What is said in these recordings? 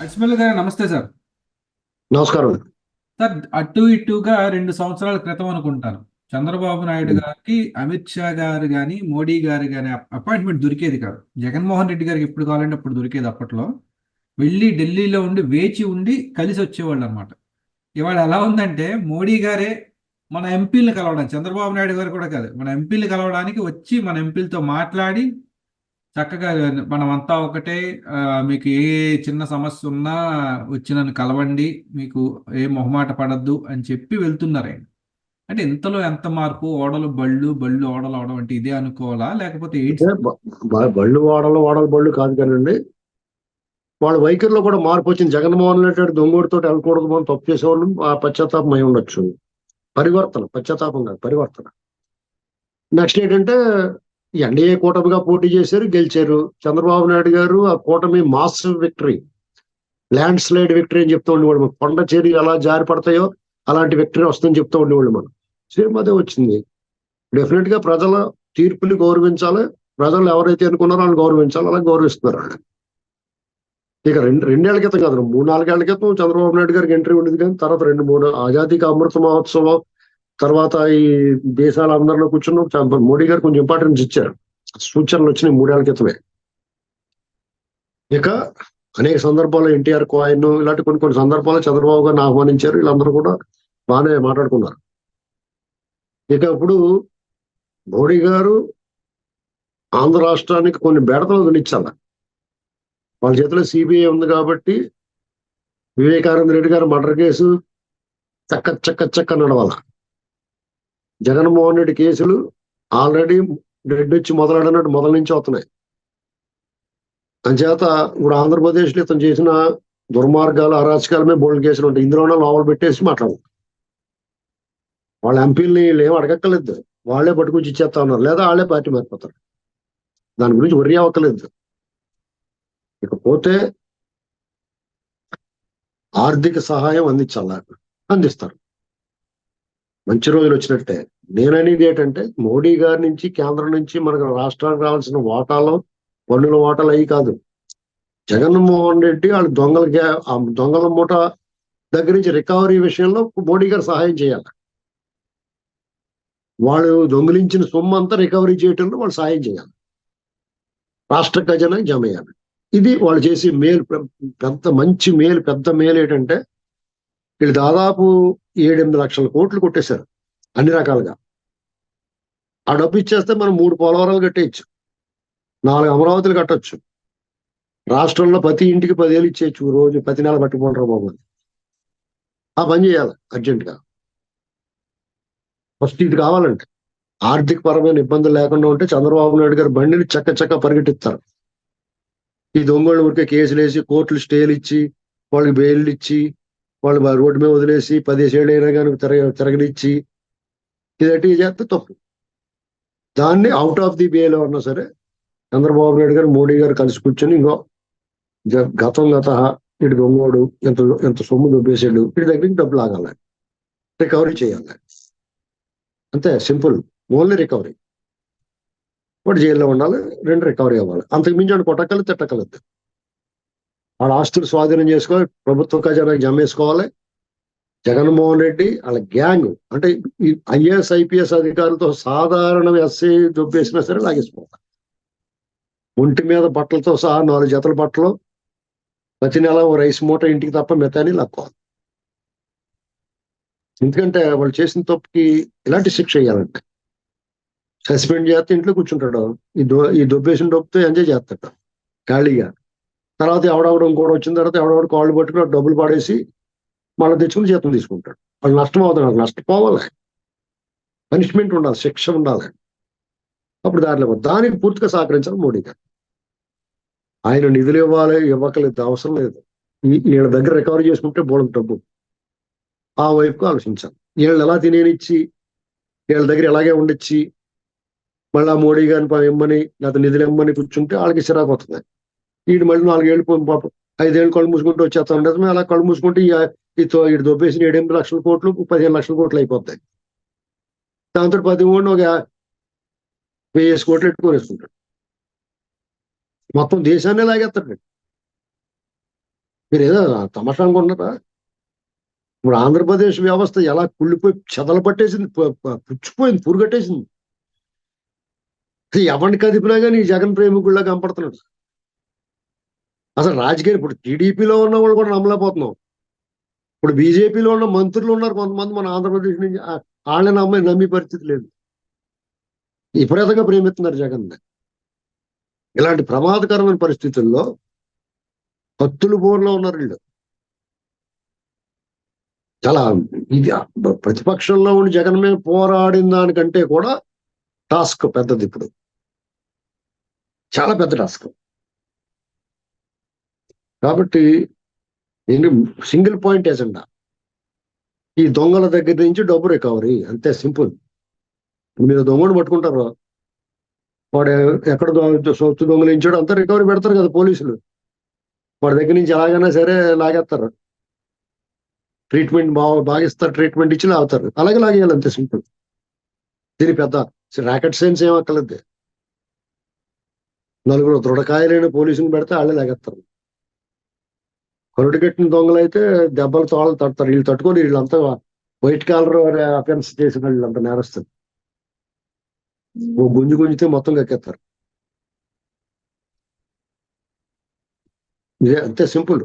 అక్స్మల్ గారు నమస్తే సార్. నమస్కారం. సార్, అటు ఇటుగా 2 సంవత్సరాల క్రితం అనుకుంటాను, చంద్రబాబు నాయుడు గారికి అమిత్ షా గారు కానీ మోడీ గారు కానీ అపాయింట్మెంట్ దొరికేది కాదు. జగన్మోహన్ రెడ్డి గారికి ఎప్పుడు కావాలంటే అప్పుడు దొరికేది. అప్పట్లో వెళ్ళి ఢిల్లీలో ఉండి వేచి ఉండి కలిసి వచ్చేవాళ్ళు అనమాట. ఇవాళ ఎలా ఉందంటే మోడీ గారే మన ఎంపీలను కలవడానికి, చంద్రబాబు నాయుడు గారు కూడా కాదు, మన ఎంపీలు కలవడానికి వచ్చి మన ఎంపీలతో మాట్లాడి చక్కగా మనమంతా ఒకటే. మీకు ఏ చిన్న సమస్య ఉన్నా వచ్చి నన్ను కలవండి, మీకు ఏ మొహమాట పడద్దు అని చెప్పి వెళ్తున్నారు ఆయన. అంటే ఇంతలో ఎంత మార్పు! ఓడలు బళ్ళు, బళ్ళు ఓడలు అవడం అంటే ఇదే అనుకోవాలా, లేకపోతే ఎయిడ్స్? అంటే బళ్ళు వాడలు వాడల బళ్ళు కాదు కానండి, వాళ్ళ వైఖరిలో కూడా మార్పు వచ్చింది. జగన్మోహన్ రెడ్డి దొంగోడితో వెళ్ళకూడదు, మనం తప్పు చేసేవాళ్ళు ఆ పశ్చాత్తాపం అయి ఉండొచ్చు. పరివర్తన, పశ్చాత్తాపం కాదు, పరివర్తన. నెక్స్ట్ ఏంటంటే ఎన్డీఏ కూటమిగా పోటీ చేశారు, గెలిచారు. చంద్రబాబు నాయుడు గారు ఆ కూటమి mass victory, land slide victory అని చెప్తూ ఉండేవాళ్ళు. కొండ చేరి ఎలా జారి పడతాయో అలాంటి విక్టరీ వస్తుందని చెప్తూ ఉండేవాళ్ళు. మనం సేమ్ అదే వచ్చింది. డెఫినెట్ గా ప్రజల తీర్పుని గౌరవించాలి. ప్రజలు ఎవరైతే అనుకున్నారో వాళ్ళని గౌరవించాలి, అలా గౌరవిస్తున్నారు వాళ్ళు. ఇక రెండేళ్ల క్రితం కాదు, 3-4 ఏళ్ల క్రితం చంద్రబాబు నాయుడు గారికి ఎంట్రీ ఉండేది. కానీ తర్వాత 2-3 ఆజాదీకి అమృత మహోత్సవం తర్వాత ఈ దేశాలందరిలో కూర్చున్న మోడీ గారు కొంచెం ఇంపార్టెన్స్ ఇచ్చారు. సూచనలు వచ్చినాయి 3 ఏళ్ల క్రితమే. ఇక అనేక సందర్భాల్లో ఎన్టీఆర్ కాయిన్ ఇలాంటి కొన్ని కొన్ని సందర్భాల్లో చంద్రబాబు గారిని ఆహ్వానించారు. వీళ్ళందరూ కూడా బాగానే మాట్లాడుకున్నారు. ఇక ఇప్పుడు మోడీ గారు ఆంధ్ర రాష్ట్రానికి కొన్ని బెడతలు వదిలించాల. వాళ్ళ చేతిలో సిబిఐ ఉంది కాబట్టి వివేకానంద రెడ్డి గారు మర్డర్ కేసు చక్క నడవాల. జగన్మోహన్ రెడ్డి కేసులు ఆల్రెడీ రెడ్డి వచ్చి మొదలైనట్టు మొదల నుంచి వస్తున్నాయి. అంచేత ఇప్పుడు ఆంధ్రప్రదేశ్లో ఇతను చేసిన దుర్మార్గాలు అరాచకాలమే బోల్డ్ కేసులు ఉంటాయి. ఇందులోనే లోపల పెట్టేసి మాట్లాడు. వాళ్ళ ఎంపీలని ఏం అడగక్కర్లేదు, వాళ్ళే పట్టుకొచ్చి ఇచ్చేస్తా ఉన్నారు, లేదా వాళ్ళే పార్టీ మారిపోతారు. దాని గురించి వర్రీ అవ్వక్కర్లేదు. ఇకపోతే ఆర్థిక సహాయం అందిస్తారు. మంచి రోజులు వచ్చినట్టే. నేననేది ఏంటంటే మోడీ గారి నుంచి కేంద్రం నుంచి మనకు రాష్ట్రానికి రావాల్సిన వాటాలు, పన్నుల వాటాలు అవి కాదు. జగన్మోహన్ రెడ్డి వాళ్ళు దొంగల మూట దగ్గర నుంచి రికవరీ విషయంలో మోడీ గారు సహాయం చేయాలి. వాళ్ళు దొంగిలించిన సొమ్ము అంతా రికవరీ చేయటంలో వాళ్ళు సహాయం చేయాలి. రాష్ట్ర ఖజానాకి జమ చేయాలి. ఇది వాళ్ళు చేసే మేలు, పెద్ద మేలు ఏంటంటే వీళ్ళు దాదాపు 7-8 లక్షల కోట్లు కొట్టేశారు అన్ని రకాలుగా. ఆ డబ్బు ఇచ్చేస్తే మనం 3 పోలవరాలు కట్టేయచ్చు, 4 అమరావతులు కట్టొచ్చు. రాష్ట్రంలో ప్రతి ఇంటికి 10,000 ఇచ్చేయచ్చు రోజు, ప్రతి నెల పట్టుకుంటారు బాబు. ఆ పని చేయాలి అర్జెంటుగా. ఫస్ట్ ఇది కావాలంటే ఆర్థిక పరమైన ఇబ్బందులు లేకుండా ఉంటే చంద్రబాబు నాయుడు గారు బండిని చక్క పరిగెట్టిస్తారు. ఈ దొంగలు ఊరికే కేసులు వేసి కోర్టులు స్టేలు ఇచ్చి వాళ్ళకి బెయిల్ ఇచ్చి వాళ్ళు రోడ్డు మీద వదిలేసి 10 ఏళ్ళు అయినా కానీ తిరగనిచ్చి ఇదంటే చేస్తే తప్పు. దాన్ని అవుట్ ఆఫ్ ది బేలో ఉన్నా సరే చంద్రబాబు నాయుడు గారు మోడీ గారు కలిసి కూర్చొని ఇంకో గత ఇటు దొంగోడు ఎంత సొమ్ము దొబ్బేసాడు, ఇటు దగ్గర నుంచి డబ్బులు ఆగాలి, రికవరీ చేయాలి. అంతే సింపుల్. Only recovery. వాడు జైల్లో ఉండాలి, 2 రికవరీ అవ్వాలి. అంతకు మించి వాడు కొట్టకలేదు, తిట్టకలేదు. వాళ్ళ ఆస్తులు స్వాధీనం చేసుకోవాలి, ప్రభుత్వ ఖజానాకి జమ వేసుకోవాలి. జగన్మోహన్ రెడ్డి వాళ్ళ గ్యాంగ్ అంటే ఈ ఐఏఎస్ ఐపీఎస్ అధికారులతో సాధారణ ఎస్ఐ దొబ్బేసినా సరే లాగేసుకోవాలి. ఒంటి మీద బట్టలతో సహా 4 జతల బట్టలు, ప్రతి నెల ఓ రైస్ మూట ఇంటికి తప్ప మిగతాని లాక్కోవాలి. ఎందుకంటే వాళ్ళు చేసిన తప్పుకి ఇలాంటి శిక్ష వేయాలంటే సస్పెండ్ చేస్తే ఇంట్లో కూర్చుంటాడు. ఈ దొబ్బేసిన డబ్బుతో ఎంజాయ్ చేస్తాడు ఖాళీగా. తర్వాత ఎవడవడం కూడా వచ్చిన తర్వాత ఎవడెవడు కాళ్ళు పట్టుకుని డబ్బులు పడేసి మళ్ళీ తెచ్చుకుని జీతం తీసుకుంటాడు. వాళ్ళు నష్టం అవుతాడు. నష్టపోవాలి, పనిష్మెంట్ ఉండాలి, శిక్ష ఉండాలి. అప్పుడు దానికి పూర్తిగా సహకరించాలి మోడీ గారు. ఆయన నిధులు ఇవ్వకలేదు, అవసరం లేదు. వీళ్ళ దగ్గర రికవరీ చేసుకుంటే బోళం డబ్బు. ఆ వైపుకు ఆలోచించాలి. వీళ్ళని ఎలా తినేనిచ్చి వీళ్ళ దగ్గర ఎలాగే ఉండిచ్చి మళ్ళీ మోడీ గారిని ఇమ్మని లేదా నిధులు ఇమ్మని కూర్చుంటే వాళ్ళకి చిరాకు వస్తుంది. వీడు మళ్ళీ 4 ఏళ్ళు పాపం 5 ఏళ్ళు కళ్ళు మూసుకుంటూ వచ్చేస్తా ఉండదు. అలా కళ్ళు మూసుకుంటే ఇటు దొబ్బేసిన 7-8 లక్షల కోట్లు 15 లక్షల కోట్లు అయిపోతాయి. దాంతో 13 ఒక 1000 కోట్లు ఎట్టుకొనేసుకుంటాడు. మొత్తం దేశాన్ని లాగేస్తాడు. మీరు ఏదో తమాషా అనుకుంటున్నారా? ఇప్పుడు ఆంధ్రప్రదేశ్ వ్యవస్థ ఎలా కుళ్ళిపోయి చెదలు పట్టేసింది, పుచ్చిపోయింది, పురుగట్టేసింది. ఎవరిని కదిపినా కానీ ఈ జగన్ ప్రేమికుల్లా కనపడుతున్నాడు. అసలు రాజకీయ ఇప్పుడు టీడీపీలో ఉన్న వాళ్ళు కూడా నమ్మలేకపోతున్నాం. ఇప్పుడు బీజేపీలో ఉన్న మంత్రులు ఉన్నారు కొంతమంది మన ఆంధ్రప్రదేశ్ నుంచి, వాళ్ళని నమ్మే పరిస్థితి లేదు. విపరీతంగా ప్రేమిస్తున్నారు జగన్. ఇలాంటి ప్రమాదకరమైన పరిస్థితుల్లో కత్తులు బోర్లో ఉన్నారు వీళ్ళు. చాలా ఇది ప్రతిపక్షంలో ఉండి జగన్ మీద పోరాడిన దానికంటే కూడా టాస్క్ పెద్దది. ఇప్పుడు చాలా పెద్ద టాస్క్. కాబట్టి నేను సింగిల్ పాయింట్ ఎజెండా, ఈ దొంగల దగ్గర నుంచి డబ్బు రికవరీ, అంతే సింపుల్. మీరు దొంగను పట్టుకుంటారు, వాడు ఎక్కడ సొత్తు దొంగలించాడు అంతా రికవరీ పెడతారు కదా పోలీసులు. వాడి దగ్గర నుంచి ఎలాగైనా సరే లాగేస్తారు, ట్రీట్మెంట్ బాగా ఇస్తారు, ట్రీట్మెంట్ ఇచ్చి లాగుతారు. అలాగే లాగేయాలి, అంతే సింపుల్. దీని పెద్ద రాకెట్ సైన్స్ ఏం అక్కర్లేదు. నలుగురు దృఢకాయలైన పోలీసుని పెడితే వాళ్ళే లాగేస్తారు. కరుడు కట్టిన దొంగలు అయితే దెబ్బలు తోళలు తడతారు. వీళ్ళు తట్టుకొని వీళ్ళంతా వైట్ కాలర్ అఫెన్స్ చేసిన వీళ్ళంతా నేరస్తారు. ఓ గుంజు గుంజితే మొత్తం కక్కేస్తారు. ఇదే అంతే సింపుల్.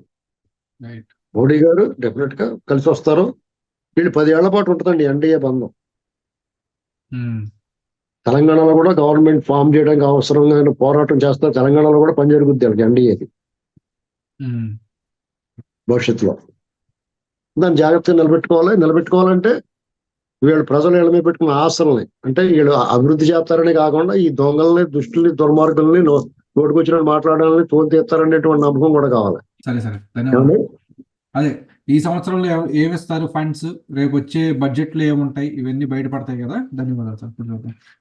రైట్. మోడీ గారు డెఫినెట్ గా కలిసి వస్తారు. వీళ్ళు 10 ఏళ్ల పాటు ఉంటుందండి ఎన్డీఏ బంధం. తెలంగాణలో కూడా గవర్నమెంట్ ఫామ్ చేయడానికి అవసరమైన పోరాటం చేస్తారు. తెలంగాణలో కూడా పని జరుగుద్ది ఎన్డీఏది భవిష్యత్తులో. దాన్ని జాగ్రత్తగా నిలబెట్టుకోవాలంటే వీళ్ళు ప్రజలు వీళ్ళ మీద పెట్టుకున్న ఆశల్ని, అంటే వీళ్ళు అభివృద్ధి చేస్తారని కాకుండా ఈ దొంగల్ని, దుష్టుల్ని, దుర్మార్గుల్ని నోటుకొచ్చిన మాట్లాడాలని తోలు తీస్తారనేటువంటి నమ్మకం కూడా కావాలి. సరే ధన్యవాదాలు. అదే ఈ సంవత్సరంలో ఏమిస్తారు ఫండ్స్, రేపు వచ్చే బడ్జెట్లో ఏముంటాయి, ఇవన్నీ బయటపడతాయి కదా. ధన్యవాదాలు సార్.